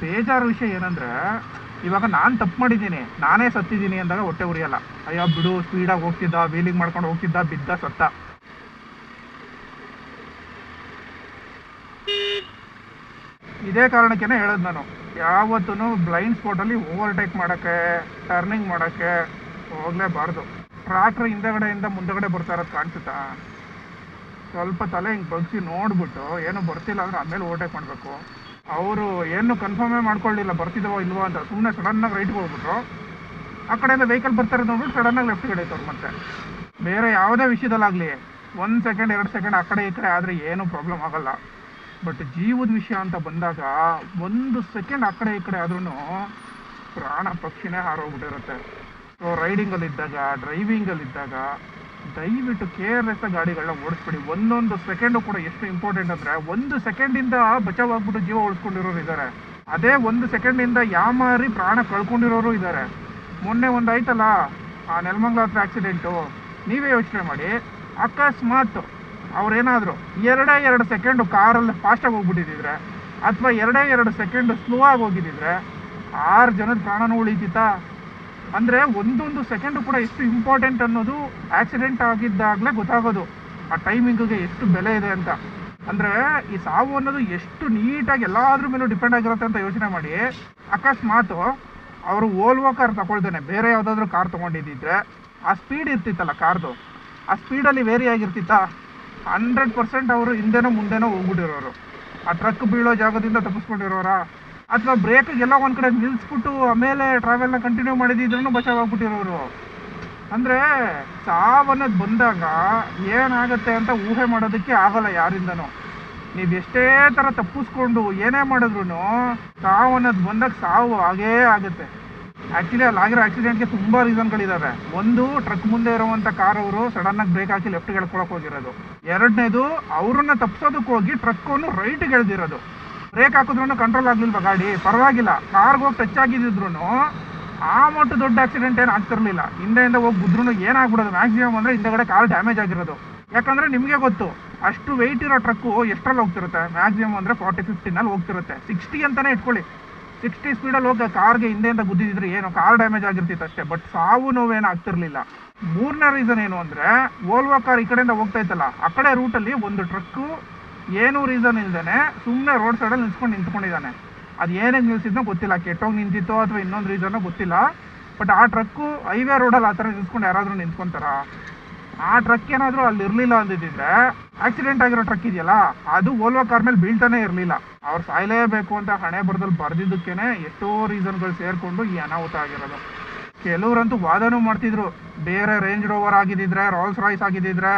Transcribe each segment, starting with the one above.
ಬೇಜಾರು ವಿಷಯ ಏನಂದರೆ, ಇವಾಗ ನಾನು ತಪ್ಪು ಮಾಡಿದ್ದೀನಿ, ನಾನೇ ಸತ್ತಿದ್ದೀನಿ ಅಂದಾಗ ಹೊಟ್ಟೆ ಉರಿಯಲ್ಲ. ಅಯ್ಯೋ ಬಿಡು, ಸ್ಪೀಡಾಗಿ ಹೋಗ್ತಿದ್ದ, ವೀಲಿಂಗ್ ಮಾಡ್ಕೊಂಡು ಹೋಗ್ತಿದ್ದ, ಬಿದ್ದ, ಸತ್ತ. ಇದೇ ಕಾರಣಕ್ಕೇ ಹೇಳೋದು ನಾನು, ಯಾವತ್ತೂ ಬ್ಲೈಂಡ್ ಸ್ಪಾಟಲ್ಲಿ ಓವರ್ಟೇಕ್ ಮಾಡೋಕ್ಕೆ, ಟರ್ನಿಂಗ್ ಮಾಡೋಕ್ಕೆ ಹೋಗಲೇಬಾರ್ದು. ಟ್ರ್ಯಾಕ್ಟ್ರ್ ಹಿಂದೆಗಡೆಯಿಂದ ಮುಂದೆಗಡೆ ಬರ್ತಾ ಇರೋದು ಕಾಣಿಸುತ್ತಾ, ಸ್ವಲ್ಪ ತಲೆ ಹಿಂಗೆ ಬಗ್ಸಿ ನೋಡ್ಬಿಟ್ಟು ಏನು ಬರ್ತಿಲ್ಲ ಅಂದರೆ ಆಮೇಲೆ ಓವರ್ಟೇಕ್ ಮಾಡಬೇಕು. ಅವರು ಏನು ಕನ್ಫರ್ಮೇ ಮಾಡ್ಕೊಳ್ಳಿಲ್ಲ ಬರ್ತಿದ್ದಾವೋ ಇಲ್ವೋ ಅಂತ, ಸುಮ್ಮನೆ ಸಡನ್ನಾಗಿ ರೈಟ್ಗೆ ಹೋಗ್ಬಿಟ್ರು. ಆ ಕಡೆಯಿಂದ ವೆಹಿಕಲ್ ಬರ್ತಾರೆ ನೋಡ್ಬಿಟ್ಟು ಸಡನ್ನಾಗಿ ಲೆಫ್ಟ್ ಕಡೆ ಇತ್ತವ್ರು. ಮತ್ತೆ ಬೇರೆ ಯಾವುದೇ ವಿಷಯದಲ್ಲಾಗಲಿ 1 ಸೆಕೆಂಡ್ 2 ಸೆಕೆಂಡ್ ಆ ಕಡೆ ಈ ಕಡೆ ಆದರೆ ಏನೂ ಪ್ರಾಬ್ಲಮ್ ಆಗೋಲ್ಲ. ಬಟ್ ಜೀವದ ವಿಷಯ ಅಂತ ಬಂದಾಗ 1 ಸೆಕೆಂಡ್ ಆ ಕಡೆ ಈ ಕಡೆ ಆದ್ರೂ ಪ್ರಾಣ ಪಕ್ಷಿನೇ ಹಾರೋಗ್ಬಿಟ್ಟಿರುತ್ತೆ. ಸೊ ರೈಡಿಂಗಲ್ಲಿದ್ದಾಗ, ಡ್ರೈವಿಂಗಲ್ಲಿದ್ದಾಗ ದಯವಿಟ್ಟು ಕೇರ್ಲೆಸ್ಸಾಗಿ ಗಾಡಿಗಳನ್ನ ಓಡಿಸ್ಬಿಡಿ. ಒಂದೊಂದು ಸೆಕೆಂಡು ಕೂಡ ಎಷ್ಟು ಇಂಪಾರ್ಟೆಂಟ್ ಅಂದರೆ, 1 ಸೆಕೆಂಡಿಂದ ಬಚಾವಾಗ್ಬಿಟ್ಟು ಜೀವ ಉಳಿಸ್ಕೊಂಡಿರೋರು ಇದ್ದಾರೆ, ಅದೇ 1 ಸೆಕೆಂಡಿಂದ ಯಾಮಾರಿ ಪ್ರಾಣ ಕಳ್ಕೊಂಡಿರೋರು ಇದ್ದಾರೆ. ಮೊನ್ನೆ ಒಂದು ಆಯ್ತಲ್ಲ ಆ ನೆಲಮಂಗಲ ಹತ್ರ ಆಕ್ಸಿಡೆಂಟು, ನೀವೇ ಯೋಚನೆ ಮಾಡಿ, ಅಕಸ್ಮಾತ್ ಅವ್ರೇನಾದರೂ 2 ಸೆಕೆಂಡು ಕಾರಲ್ಲಿ ಫಾಸ್ಟಾಗಿ ಹೋಗ್ಬಿಟ್ಟಿದ್ರೆ ಅಥವಾ 2 ಸೆಕೆಂಡು ಸ್ಲೋ ಆಗಿ ಹೋಗಿದ್ದಿದ್ರೆ 6 ಜನದ ಪ್ರಾಣನೂ ಉಳಿತಿತ್ತಾ? ಅಂದರೆ ಒಂದೊಂದು ಸೆಕೆಂಡು ಕೂಡ ಎಷ್ಟು ಇಂಪಾರ್ಟೆಂಟ್ ಅನ್ನೋದು ಆಕ್ಸಿಡೆಂಟ್ ಆಗಿದ್ದಾಗಲೇ ಗೊತ್ತಾಗೋದು, ಆ ಟೈಮಿಂಗಿಗೆ ಎಷ್ಟು ಬೆಲೆ ಇದೆ ಅಂತ. ಅಂದರೆ ಈ ಸಾವು ಅನ್ನೋದು ಎಷ್ಟು ನೀಟಾಗಿ ಎಲ್ಲಾದ್ರ ಮೇಲೂ ಡಿಪೆಂಡ್ ಆಗಿರುತ್ತೆ ಅಂತ ಯೋಚನೆ ಮಾಡಿ. ಅಕಸ್ಮಾತ್ ಅವರು ಓಲ್ವೋ ಕಾರ್ ತಗೊಳ್ದೇನೆ ಬೇರೆ ಯಾವುದಾದ್ರೂ ಕಾರ್ ತೊಗೊಂಡಿದ್ದಿದ್ರೆ ಆ ಸ್ಪೀಡ್ ಇರ್ತಿತ್ತಲ್ಲ ಕಾರ್ದು, ಆ ಸ್ಪೀಡಲ್ಲಿ ವೇರಿ ಆಗಿರ್ತಿತ್ತಾ? 100% ಅವರು ಹಿಂದೆನೋ ಮುಂದೆನೋ ಹೋಗ್ಬಿಟ್ಟಿರೋರು, ಆ ಟ್ರಕ್ ಬೀಳೋ ಜಾಗದಿಂದ ತಪ್ಪಿಸ್ಕೊಂಡಿರೋರ, ಅಥವಾ ಬ್ರೇಕ್ಗೆಲ್ಲ ಒಂದು ಕಡೆ ನಿಲ್ಲಿಸ್ಬಿಟ್ಟು ಆಮೇಲೆ ಟ್ರಾವೆಲ್ನ ಕಂಟಿನ್ಯೂ ಮಾಡಿದ್ರೂ ಬಚಾವಾಗ್ಬಿಟ್ಟಿರೋರು. ಅಂದರೆ ಸಾವನ್ನೋದು ಬಂದಾಗ ಏನಾಗುತ್ತೆ ಅಂತ ಊಹೆ ಮಾಡೋದಕ್ಕೆ ಆಗಲ್ಲ ಯಾರಿಂದನೂ. ನೀವು ಎಷ್ಟೇ ಥರ ತಪ್ಪಿಸ್ಕೊಂಡು ಏನೇ ಮಾಡಿದ್ರು ಸಾವನ್ನೋದು ಬಂದಾಗ ಸಾವು ಆಗೇ ಆಗುತ್ತೆ. ಆ್ಯಕ್ಚುಲಿ ಅಲ್ಲಿ ಆಗಿರೋ ಆಕ್ಸಿಡೆಂಟ್ಗೆ ತುಂಬ ರೀಸನ್ಗಳಿದ್ದಾವೆ. ಒಂದು, ಟ್ರಕ್ ಮುಂದೆ ಇರುವಂಥ ಕಾರ್ ಅವರು ಸಡನ್ನಾಗಿ ಬ್ರೇಕ್ ಹಾಕಿ ಲೆಫ್ಟ್ಗೆ ಎಳ್ಕೊಳಕ್ಕೆ ಹೋಗಿರೋದು. 2ನೇದು, ಅವ್ರನ್ನ ತಪ್ಪಿಸೋದಕ್ಕೆ ಹೋಗಿ ಟ್ರಕ್ಕನ್ನು ರೈಟ್ಗೆ ಎಳೆದಿರೋದು. ಬ್ರೇಕ್ ಹಾಕಿದ್ರೂ ಕಂಟ್ರೋಲ್ ಆಗಲಿಲ್ವ ಗಾಡಿ, ಪರವಾಗಿಲ್ಲ, ಕಾರ್ಗೆ ಹೋಗಿ ಟಚ್ ಆಗಿದ್ದಿದ್ರು ಆ ಮಟ್ಟ ದೊಡ್ಡ ಆಕ್ಸಿಡೆಂಟ್ ಏನು ಆಗ್ತಿರ್ಲಿಲ್ಲ. ಹಿಂದೆಯಿಂದ ಹೋಗಿ ಬಿದ್ರೂ ಏನಾಗ್ಬಿಡೋದು ಮ್ಯಾಕ್ಸಿಮಮ್ ಅಂದರೆ ಹಿಂದೆಗಡೆ ಕಾರ್ ಡ್ಯಾಮೇಜ್ ಆಗಿರೋದು. ಯಾಕಂದರೆ ನಿಮಗೆ ಗೊತ್ತು, ಅಷ್ಟು ವೆಯ್ಟ್ ಇರೋ ಟ್ರಕ್ಕು ಎಷ್ಟರಲ್ಲಿ ಹೋಗ್ತಿರುತ್ತೆ, ಮ್ಯಾಕ್ಸಿಮಮ್ ಅಂದರೆ 40-50ನಲ್ಲಿ ಹೋಗ್ತಿರುತ್ತೆ. 60 ಅಂತಲೇ ಇಟ್ಕೊಳ್ಳಿ, 60 ಸ್ಪೀಡಲ್ಲಿ ಹೋಗಿ ಕಾರ್ಗೆ ಹಿಂದೆಯಿಂದ ಗುದ್ದಿದ್ರೆ ಏನು ಕಾರ್ ಡ್ಯಾಮೇಜ್ ಆಗಿರ್ತಿತ್ತು ಅಷ್ಟೇ, ಬಟ್ ಸಾವು ನೋವೇನು ಆಗ್ತಿರ್ಲಿಲ್ಲ. 3ನೇ ರೀಸನ್ ಏನು ಅಂದರೆ, ಓಲ್ವೋ ಕಾರ್ ಈ ಕಡೆಯಿಂದ ಹೋಗ್ತಾ ಇತ್ತಲ್ಲ, ಆ ಕಡೆ ರೂಟಲ್ಲಿ ಒಂದು ಟ್ರಕ್ಕು ಏನೂ ರೀಸನ್ ಇಲ್ದೇ ಸುಮ್ಮನೆ ರೋಡ್ ಸೈಡಲ್ಲಿ ನಿಂತ್ಕೊಂಡಿದ್ದಾನೆ. ಅದು ಏನೇನು ನಿಲ್ಸಿದ್ನೋ ಗೊತ್ತಿಲ್ಲ, ಕೆಟ್ಟೋಗಿ ನಿಂತಿತ್ತೋ ಅಥವಾ ಇನ್ನೊಂದು ರೀಸನ್ನೋ ಗೊತ್ತಿಲ್ಲ. ಬಟ್ ಆ ಟ್ರಕ್ಕು ಹೈವೇ ರೋಡಲ್ಲಿ ಆ ಥರ ನಿಲ್ಸ್ಕೊಂಡು ಯಾರಾದರೂ ನಿಂತ್ಕೊತಾರ? ಆ ಟ್ರಕ್ ಏನಾದರೂ ಅಲ್ಲಿ ಇರಲಿಲ್ಲ ಅಂದಿದ್ದರೆ, ಆಕ್ಸಿಡೆಂಟ್ ಆಗಿರೋ ಟ್ರಕ್ ಇದೆಯಲ್ಲ ಅದು ಓಲ್ವೋ ಕಾರ್ ಮೇಲೆ ಬೀಳ್ತಾನೆ ಇರಲಿಲ್ಲ. ಅವ್ರು ಸಾಯಲೇಬೇಕು ಅಂತ ಹಣೆ ಬರದಲ್ಲಿ ಬರೆದಿದ್ದಕ್ಕೇ ಎಷ್ಟೋ ರೀಸನ್ಗಳು ಸೇರಿಕೊಂಡು ಈ ಅನಾಹುತ ಆಗಿರೋದು. ಕೆಲವರಂತೂ ವಾದನೂ ಮಾಡ್ತಿದ್ರು, ಬೇರೆ ರೇಂಜ್ ರೋವರ್ ಆಗಿದ್ದಿದ್ರೆ, ರೋಲ್ಸ್ ರಾಯ್ಸ್ ಆಗಿದ್ದಿದ್ರೆ,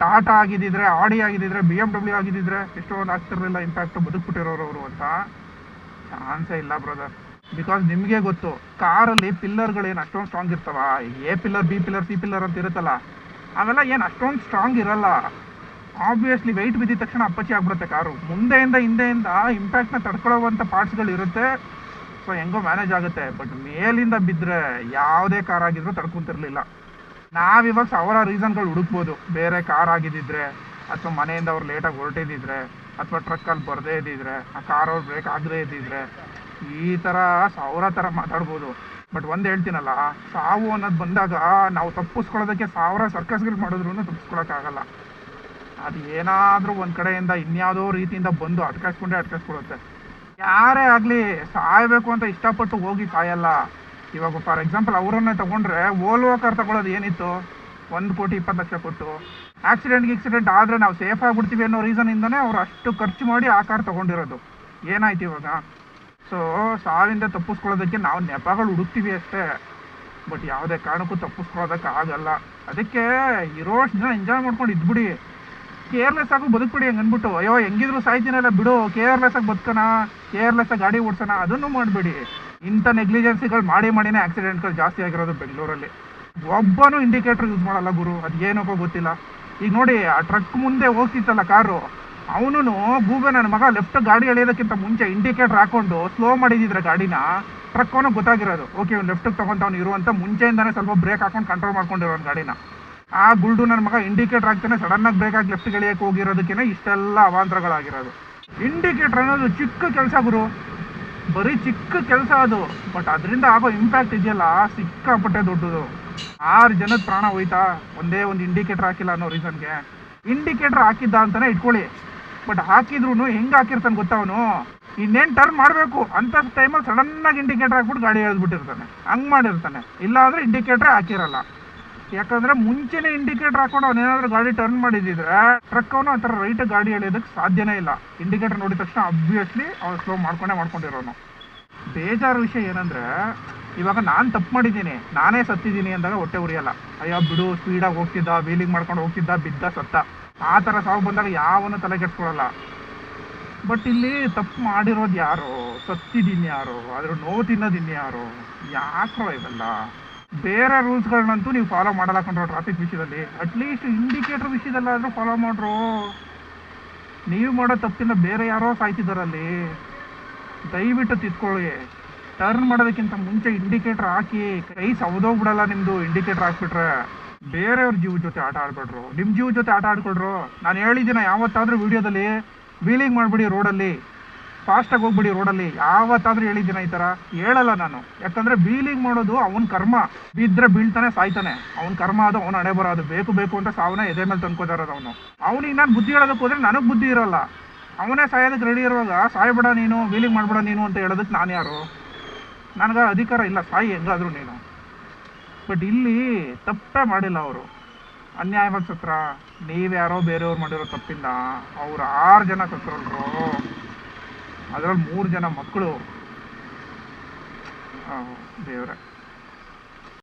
ಟಾಟಾ ಆಗಿದ್ದಿದ್ರೆ, ಆಡಿ ಆಗಿದ್ದಿದ್ರೆ, BMW ಆಗಿದ್ದಿದ್ರೆ ಎಷ್ಟೊಂದು ಆಗ್ತಿರಲಿಲ್ಲ, ಇಂಪ್ಯಾಕ್ಟು ಬದುಕ್ಬಿಟ್ಟಿರೋರು ಅವರು ಅಂತ. ಚಾನ್ಸೇ ಇಲ್ಲ ಬ್ರದರ್. ಬಿಕಾಸ್ ನಿಮಗೆ ಗೊತ್ತು, ಕಾರಲ್ಲಿ ಪಿಲ್ಲರ್ಗಳೇನು ಅಷ್ಟೊಂದು ಸ್ಟ್ರಾಂಗ್ ಇರ್ತಾವ? A pillar, B pillar, C pillar ಅಂತ ಇರುತ್ತಲ್ಲ, ಅವೆಲ್ಲ ಏನು ಅಷ್ಟೊಂದು ಸ್ಟ್ರಾಂಗ್ ಇರಲ್ಲ. ಆಬ್ವಿಯಸ್ಲಿ ವೆಯ್ಟ್ ಬಿದ್ದಿದ ತಕ್ಷಣ ಅಪ್ಪಚ್ಚಿ ಆಗ್ಬಿಡುತ್ತೆ ಕಾರು. ಹಿಂದೆಯಿಂದ ಇಂಪ್ಯಾಕ್ಟ್ನ ತಡ್ಕೊಳ್ಳೋವಂಥ ಪಾರ್ಟ್ಸ್ಗಳು ಇರುತ್ತೆ, ಸೊ ಹೆಂಗೋ ಮ್ಯಾನೇಜ್ ಆಗುತ್ತೆ. ಬಟ್ ಮೇಲಿಂದ ಬಿದ್ದರೆ ಯಾವುದೇ ಕಾರ್ ಆಗಿದ್ರೂ ತಡ್ಕೊತಿರ್ಲಿಲ್ಲ. ನಾವಿವಾಗ 1000 ರೀಸನ್ಗಳು ಹುಡುಕ್ಬೋದು, ಬೇರೆ ಕಾರ್ ಆಗಿದ್ದಿದ್ರೆ, ಅಥವಾ ಮನೆಯಿಂದ ಅವ್ರು ಲೇಟಾಗಿ ಹೊರಟಿದ್ದಿದ್ರೆ, ಅಥವಾ ಟ್ರಕ್ಕಲ್ಲಿ ಬರದೇ ಇದ್ದಿದ್ರೆ, ಆ ಕಾರ್ ಅವ್ರು ಬ್ರೇಕ್ ಆಗದೇ ಇದ್ದಿದ್ರೆ, ಈ ಥರ 1000 ಥರ ಮಾತಾಡ್ಬೋದು. ಬಟ್ ಒಂದು ಹೇಳ್ತೀನಲ್ಲ, ಸಾವು ಅನ್ನೋದು ಬಂದಾಗ ನಾವು ತಪ್ಪಿಸ್ಕೊಳ್ಳೋದಕ್ಕೆ 1000 ಸರ್ಕಸ್ಗಳು ಮಾಡಿದ್ರೂ ತಪ್ಪಿಸ್ಕೊಳಕ್ಕಾಗಲ್ಲ. ಅದು ಏನಾದರೂ ಒಂದು ಕಡೆಯಿಂದ ಇನ್ಯಾವುದೋ ರೀತಿಯಿಂದ ಬಂದು ಅಟ್ಕಾಯಿಸ್ಕೊಳುತ್ತೆ. ಯಾರೇ ಆಗಲಿ ಸಾಯಬೇಕು ಅಂತ ಇಷ್ಟಪಟ್ಟು ಹೋಗಿ ಸಾಯಲ್ಲ. ಇವಾಗ ಫಾರ್ ಎಕ್ಸಾಂಪಲ್ ಅವರನ್ನೇ ತೊಗೊಂಡ್ರೆ, ಓಲ್ವೋ ಕಾರ್ ತೊಗೊಳೋದು ಏನಿತ್ತು, 1,20,00,000 ಕೊಟ್ಟು. ಆಕ್ಸಿಡೆಂಟ್ ಆದರೆ ನಾವು ಸೇಫ್ ಆಗಿಬಿಡ್ತೀವಿ ಅನ್ನೋ ರೀಸನಿಂದನೇ ಅವ್ರು ಅಷ್ಟು ಖರ್ಚು ಮಾಡಿ ಆ ಕಾರ್ ತೊಗೊಂಡಿರೋದು. ಏನಾಯ್ತು ಇವಾಗ? ಸೊ ಸಾವಿಂದ ತಪ್ಪಿಸ್ಕೊಳ್ಳೋದಕ್ಕೆ ನಾವು ನೆಪಗಳು ಹುಡುಕ್ತೀವಿ ಅಷ್ಟೇ, ಬಟ್ ಯಾವುದೇ ಕಾರಣಕ್ಕೂ ತಪ್ಪಿಸ್ಕೊಳ್ಳೋದಕ್ಕೆ ಆಗಲ್ಲ. ಅದಕ್ಕೆ ಇರೋಷ್ಟು ಜನ ಎಂಜಾಯ್ ಮಾಡ್ಕೊಂಡು ಇದ್ಬಿಡಿ, ಕೇರ್ಲೆಸ್ ಆಗಿ ಬದುಕ್ಬಿಡಿ. ಹಂಗೆ ಅಂದ್ಬಿಟ್ಟು ಅಯ್ಯೋ ಹೆಂಗಿದ್ರು ಸಾಯ್ತೀನಲ್ಲ ಬಿಡು, ಕೇರ್ಲೆಸ್ ಆಗಿ ಬದುಕೋಣ, ಕೇರ್ಲೆಸ್ ಆಗಿ ಗಾಡಿ ಓಡಿಸೋಣ, ಅದನ್ನು ಮಾಡಬೇಡಿ. ಇಂಥ ನೆಗ್ಲಿಜೆನ್ಸಿಗಳು ಮಾಡಿನೇ ಆಕ್ಸಿಡೆಂಟ್ಗಳು ಜಾಸ್ತಿ ಆಗಿರೋದು ಬೆಂಗಳೂರಲ್ಲಿ. ಒಬ್ಬನೂ ಇಂಡಿಕೇಟರ್ ಯೂಸ್ ಮಾಡಲ್ಲ ಗುರು, ಅದು ಏನಕ್ಕೋ ಗೊತ್ತಿಲ್ಲ. ಈಗ ನೋಡಿ, ಆ ಟ್ರಕ್ ಮುಂದೆ ಹೋಗ್ತಿತ್ತಲ್ಲ ಕಾರು, ಅವನು ಗೂಬೆ ನನ್ನ ಮಗ ಲೆಫ್ಟ್ ಗಾಡಿ ಎಳೆಯೋದಕ್ಕಿಂತ ಮುಂಚೆ ಇಂಡಿಕೇಟರ್ ಹಾಕೊಂಡು ಸ್ಲೋ ಮಾಡಿದಿದ್ರೆ ಗಾಡಿನ, ಟ್ರಕ್ ಅವನು ಗೊತ್ತಾಗಿರೋದು, ಓಕೆ ಇವ್ನು ಲೆಫ್ಟಿಗೆ ತೊಗೊತಾವ್ನು ಇರುವಂಥ ಮುಂಚೆಯಿಂದಾನೆ ಸ್ವಲ್ಪ ಬ್ರೇಕ್ ಹಾಕೊಂಡು ಕಂಟ್ರೋಲ್ ಮಾಡ್ಕೊಂಡಿರೋನು ಗಾಡಿನ. ಆ ಗುಲ್ಡು ನನ್ನ ಮಗ ಇಂಡಿಕೇಟರ್ ಹಾಕ್ತಾನೆ ಸಡನ್ನಾಗಿ ಬ್ರೇಕ್ ಹಾಕಿ ಲೆಫ್ಟ್ ಗೆಳೆಯಕ್ಕೆ ಹೋಗಿರೋದಕ್ಕೇ ಇಷ್ಟೆಲ್ಲ ಅವಾಂತರಗಳಾಗಿರೋದು. ಇಂಡಿಕೇಟರ್ ಅನ್ನೋದು ಚಿಕ್ಕ ಕೆಲಸ ಗುರು, ಬರೀ ಚಿಕ್ಕ ಕೆಲಸ ಅದು, ಬಟ್ ಅದರಿಂದ ಆಗೋ ಇಂಪ್ಯಾಕ್ಟ್ ಇದೆಯಲ್ಲ ಸಿಕ್ಕಾಪಟ್ಟೆ ದೊಡ್ಡದು. 6 ಜನದ ಪ್ರಾಣ ಹೋಯ್ತಾ ಒಂದೇ ಒಂದು ಇಂಡಿಕೇಟರ್ ಹಾಕಿಲ್ಲ ಅನ್ನೋ ರೀಸನ್ಗೆ. ಇಂಡಿಕೇಟರ್ ಹಾಕಿದ್ದ ಅಂತಾನೆ ಇಟ್ಕೊಳ್ಳಿ, ಬಟ್ ಹಾಕಿದ್ರು ಹೆಂಗೆ ಹಾಕಿರ್ತಾನೆ ಗೊತ್ತಾ ಅವನು, ಇನ್ನೇನು ಟರ್ನ್ ಮಾಡಬೇಕು ಅಂತ ಟೈಮಲ್ಲಿ ಸಡನ್ನಾಗಿ ಇಂಡಿಕೇಟರ್ ಹಾಕ್ಬಿಟ್ಟು ಗಾಡಿ ಎಳೆದ್ಬಿಟ್ಟಿರ್ತಾನೆ, ಹಂಗೆ ಮಾಡಿರ್ತಾನೆ. ಇಲ್ಲ ಅಂದರೆ ಇಂಡಿಕೇಟ್ರೇ ಹಾಕಿರಲ್ಲ. ಯಾಕಂದರೆ ಮುಂಚೆನೇ ಇಂಡಿಕೇಟರ್ ಹಾಕೊಂಡು ಅವನೇನಾದ್ರೂ ಗಾಡಿ ಟರ್ನ್ ಮಾಡಿದ್ರೆ ಟ್ರಕ್ ಅವನು ಆ ಥರ ರೈಟ್ ಗಾಡಿ ಎಳೆಯೋದಕ್ಕೆ ಸಾಧ್ಯನೇ ಇಲ್ಲ. ಇಂಡಿಕೇಟರ್ ನೋಡಿದ ತಕ್ಷಣ ಅಬ್ವಿಯಸ್ಲಿ ಅವ್ನು ಸ್ಲೋ ಮಾಡ್ಕೊಂಡಿರೋನು. ಬೇಜಾರು ವಿಷಯ ಏನಂದರೆ, ಇವಾಗ ನಾನು ತಪ್ಪು ಮಾಡಿದ್ದೀನಿ, ನಾನೇ ಸತ್ತಿದ್ದೀನಿ ಅಂದಾಗ ಹೊಟ್ಟೆ ಉರಿಯಲ್ಲ. ಅಯ್ಯೋ ಬಿಡು, ಸ್ಪೀಡಾಗಿ ಹೋಗ್ತಿದ್ದ, ವೀಲಿಂಗ್ ಮಾಡ್ಕೊಂಡು ಹೋಗ್ತಿದ್ದ, ಬಿದ್ದ ಸತ್ತ, ಆ ಥರ ಸಾವು ಬಂದಾಗ ಯಾವನು ತಲೆ ಕೆಡ್ಸ್ಕೊಳ್ಳಲ್ಲ. ಬಟ್ ಇಲ್ಲಿ ತಪ್ಪು ಮಾಡಿರೋದು ಯಾರು, ಸತ್ತಿದ್ದೀನಿ ಯಾರು, ಅದ್ರ ನೋವು ತಿನ್ನೋದು ಇನ್ಯಾರು, ಯಾಕ್ರೋ ಇವೆಲ್ಲ. ಬೇರೆ ರೂಲ್ಸ್ಗಳನ್ನಂತೂ ನೀವು ಫಾಲೋ ಮಾಡಲ್ಲ ಕಂಡ್ರೋ ಟ್ರಾಫಿಕ್ ವಿಷಯದಲ್ಲಿ. ಅಟ್ಲೀಸ್ಟ್ ಇಂಡಿಕೇಟರ್ ವಿಷಯದಲ್ಲಾದರೂ ಫಾಲೋ ಮಾಡ್ರು. ನೀವು ಮಾಡೋ ತಪ್ಪಿಂದ ಬೇರೆ ಯಾರೋ ಸಾಯ್ತಿದ್ದಾರಲ್ಲಿ. ದಯವಿಟ್ಟು ತಿದ್ಕೊಳ್ಳಿ. ಟರ್ನ್ ಮಾಡೋದಕ್ಕಿಂತ ಮುಂಚೆ ಇಂಡಿಕೇಟರ್ ಹಾಕಿ. ಕೈ ಸವದೋಗ್ಬಿಡಲ್ಲ ನಿಮ್ಮದು ಇಂಡಿಕೇಟರ್ ಹಾಕ್ಬಿಟ್ರೆ. ಬೇರೆಯವ್ರ ಜೀವ ಜೊತೆ ಆಟ ಆಡ್ಬೇಡ್ರು, ನಿಮ್ಮ ಜೀವ ಜೊತೆ ಆಟ ಆಡ್ಕೊಳ್ರು. ನಾನು ಹೇಳಿದ್ದೀನ ಯಾವತ್ತಾದರೂ ವೀಡಿಯೋದಲ್ಲಿ, ವೀಲಿಂಗ್ ಮಾಡಿಬಿಡಿ ರೋಡಲ್ಲಿ, ಫಾಸ್ಟಾಗಿ ಹೋಗ್ಬಿಡಿ ರೋಡಲ್ಲಿ, ಯಾವತ್ತಾದರೂ ಹೇಳಿದ್ದೀನ ಈ ಥರ? ಹೇಳಲ್ಲ ನಾನು. ಯಾಕಂದರೆ ವೀಲಿಂಗ್ ಮಾಡೋದು ಅವನ ಕರ್ಮ. ಬಿದ್ದರೆ ಬೀಳ್ತಾನೆ, ಸಾಯ್ತಾನೆ, ಅವನ ಕರ್ಮ ಅದು, ಅವನ ಹಣೆ ಬರೋದು. ಬೇಕು ಅಂತ ಸಾವನ್ನ ಎದೆ ಮೇಲೆ ತಂದ್ಕೋತಾ ಇರೋದು ಅವನು. ಅವನಿಗೆ ನಾನು ಬುದ್ಧಿ ಹೇಳೋದಕ್ಕೆ ಹೋದರೆ ನನಗೆ ಬುದ್ಧಿ ಇರೋಲ್ಲ. ಅವನೇ ಸಾಯೋದಕ್ಕೆ ರೆಡಿ ಇರುವಾಗ ಸಾಯ್ಬೇಡ ನೀನು, ವೀಲಿಂಗ್ ಮಾಡಬೇಡ ನೀನು ಅಂತ ಹೇಳೋದಕ್ಕೆ ನಾನು ಯಾರು? ನನಗೆ ಅಧಿಕಾರ ಇಲ್ಲ, ಸಾಯಿ ಹೆಂಗಾದರೂ ನೀನು. ಬಟ್ ಇಲ್ಲಿ ತಪ್ಪೇ ಮಾಡಿಲ್ಲ ಅವರು, ಅನ್ಯಾಯವಾಗಿ ಸತ್ರ. ನೀವ್ಯಾರೋ ಬೇರೆಯವ್ರು ಮಾಡಿರೋ ತಪ್ಪಿಂದ ಅವ್ರು 6 ಜನ ಸತ್ತರಲ್ರು, ಅದರಲ್ಲಿ 3 ಜನ ಮಕ್ಕಳು. ದೇವ್ರೆ.